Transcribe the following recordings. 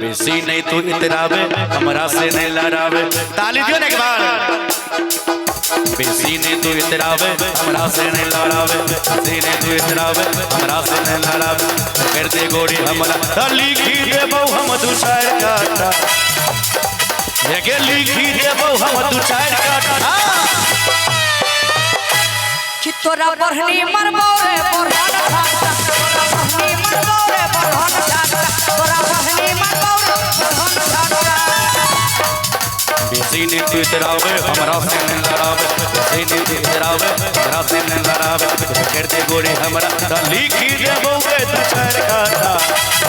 बेसी नहीं तू इतरावे हमरा से नहीं लड़ावे। ताली दियो ना एक बार। बेसी नहीं तू इतरावे हमरा से नहीं लड़ावे। बेसी नहीं तू इतरावे हमरा से नहीं लड़ावे। कर दे गोरी हमरा लिखी देबो हम दू चार काटा। ये लिखी देबो हम दू चार काटा। कि तोरा बरहनी मरबो रे बरहन घाटा। तोरा बरहनी मरबो रे बरहन घाटा। तोरा बरहनी मरबो रे बरहन घाटा। बेसी नहीं तू इतरावे हमरा से नहीं लड़ावे। बेसी नहीं तू इतरावे हमरा से नहीं लड़ावे। कर दे गोरी हमरा लिखी देबो रे दू चार काटा।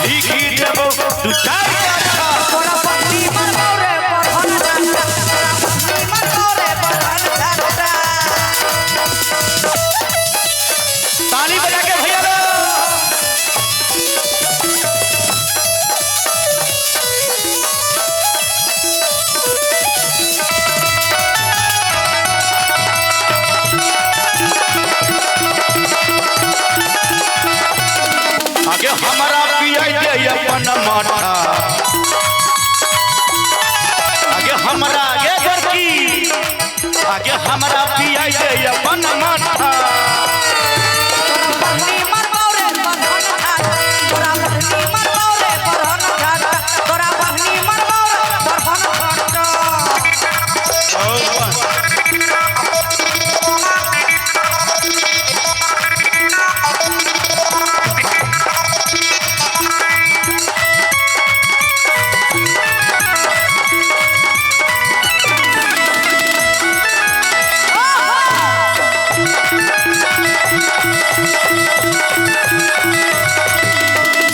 लिखी देबो दू चार काटा। तोरा बरहनी मरबो रे बरहन घाटा। तोरा बरहनी मरबो रे बरहन घाटा। ताली बजा के भैया लोग। आगे हमारा पिया दे अपन माथा। आगे हमारा आगे घर की आगे हमारा पिया दे अपन माथा। तोरा बरहनी मरबो रे बरहन घाटा। तोरा बरहनी मरबो रे बरहन घाटा। तोरा बरहनी मरबो रे बरहन घाटा।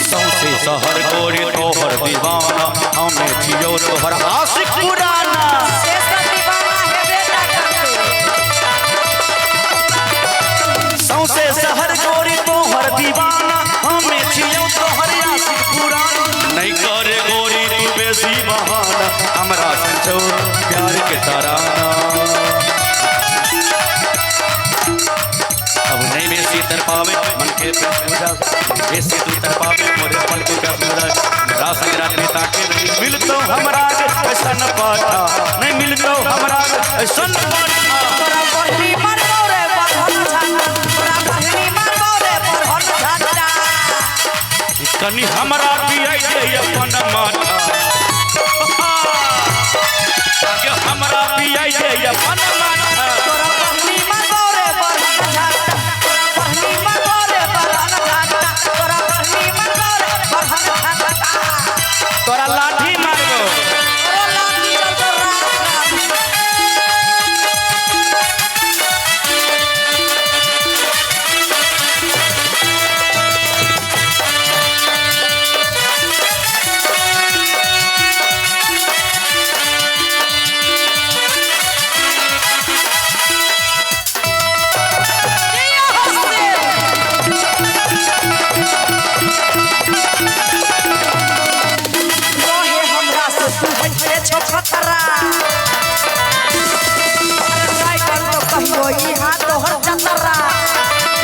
सौसे शहर गोरी तोहर दीवाना हमें जियो तोहर आशिक पुराना। शेषर दीवाना हेबे ना करते। सौसे शहर गोरी तोहर दीवाना हमें जियो तोहर आशिक पुराना। नहीं करे गोरी तू बेसी बहाना हमरा संचो प्यार के तराना। अब नहीं बेसी तर पावे मन के पूजा बेसी तू तर पावे मोरे मन को क्या पूजा। मेरा संग रात्रि ताके नहीं मिलतो हमरा ऐसा न पाता। नहीं मिलतो हमरा ऐसा न पाता। तोरा बरहनी मरबो रे बरहन घाटा। तोरा बरहनी मरबो रे बरहन घाटा। कनी हमरा पिया दे अपन माथा। आगे हमरा पिया दे अपन माथा। तोरा बरहनी मरबो रे बरहन घाटा। तोरा बरहनी मरबो रे बरहन घाटा। तोरा बरहनी मरबो रे बरहन घाटा। तोरा लाठी मारबो। तोरा लाठी चल तो रात रोहे हमरा से तू हटे छो खतरा। अरे काय कर तो कहियो इहां तोहर जतरा।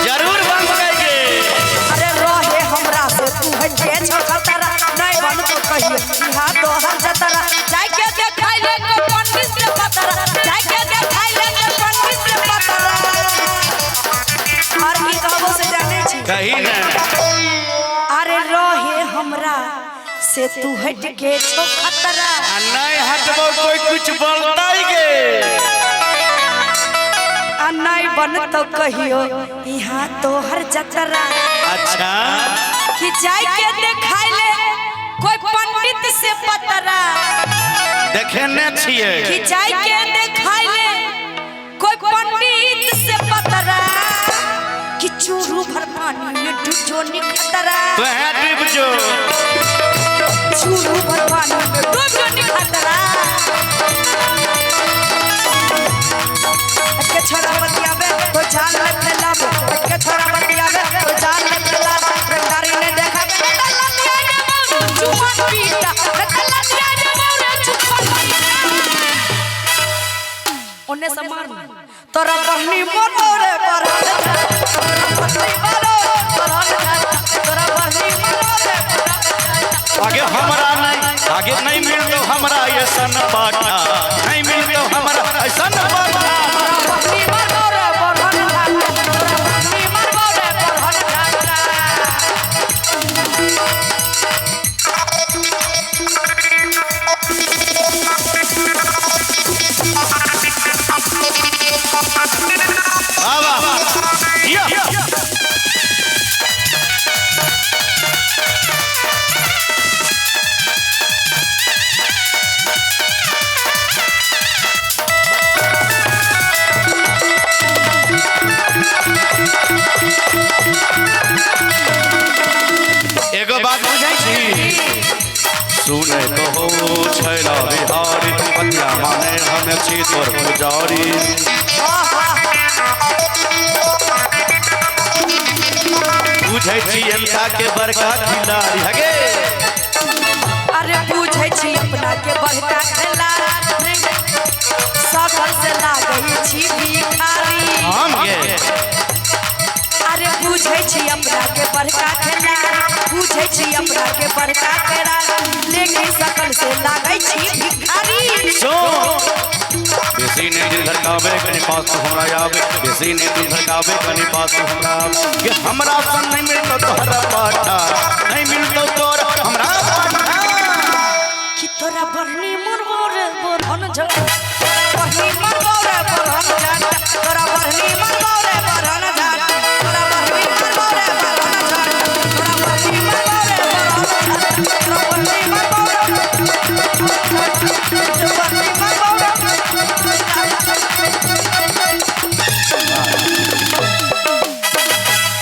जरूर बन गए। अरे रोहे हमरा से तू हटे छो खतरा। नहीं बन तो कहियो इहां तोहर जतरा। जाय के देखाई ले को पंडित से पतरा। जाय के देखाई ले को पंडित से पतरा। और की कहबो से जाने छी। कहीं ना अरे रोहे हमरा से तू हट के छो खतरा। नहीं हटबो कोई कुछ बोलता ही गे। आ नहीं बन तो कहियो यहाँ तोहर जतरा। अच्छा कि जाय के देखाई ले कोई पंडित से पतरा। देखने छिए कि जाय के देखाई ले कोई पंडित से पतरा। कि चूरू भर पानी में डूबो निखतरा। तो है डूब जो चूरू भर पानी में डूबो निखतरा। के छोरा बतियावे तो जान ले फैलावे। के छोरा बतियावे तो जान ले फैलावे। रंगारी ने देखा के तल्ला दिया ने चुपन पीटा। तल्ला दिया ने मोरे चुपन पीटा। ओने समार तोरा बहनी मोरो रे बरहन घाटा। तोरा बहनी मोरो बरहन घाटा। तोरा बहनी मोरो रे बरहन घाटा। आगे हमरा नहीं सुने तो हो छैला बिहारी पतिया माने हमें छी तोर पुजारी बुझे छी एमका के बड़का खिलाड़ी हगे अरे पूछे छी अपना के बड़का खिलाड़ी सकल से लागई छी भिखारी हम ये अरे पूछे छी अपना के बड़का खिलाड़ी पूछे छी अपना के बड़का खिलाड़ी लेकिन सकल से लागई छी भिखारी सो बेसी ने दिल धड़कावे कनी पास तो हमरा आवे बेसी ने दिल धड़कावे कनी पास तो हमरा आवे ये हमरा संग में तो तोहरा पाटा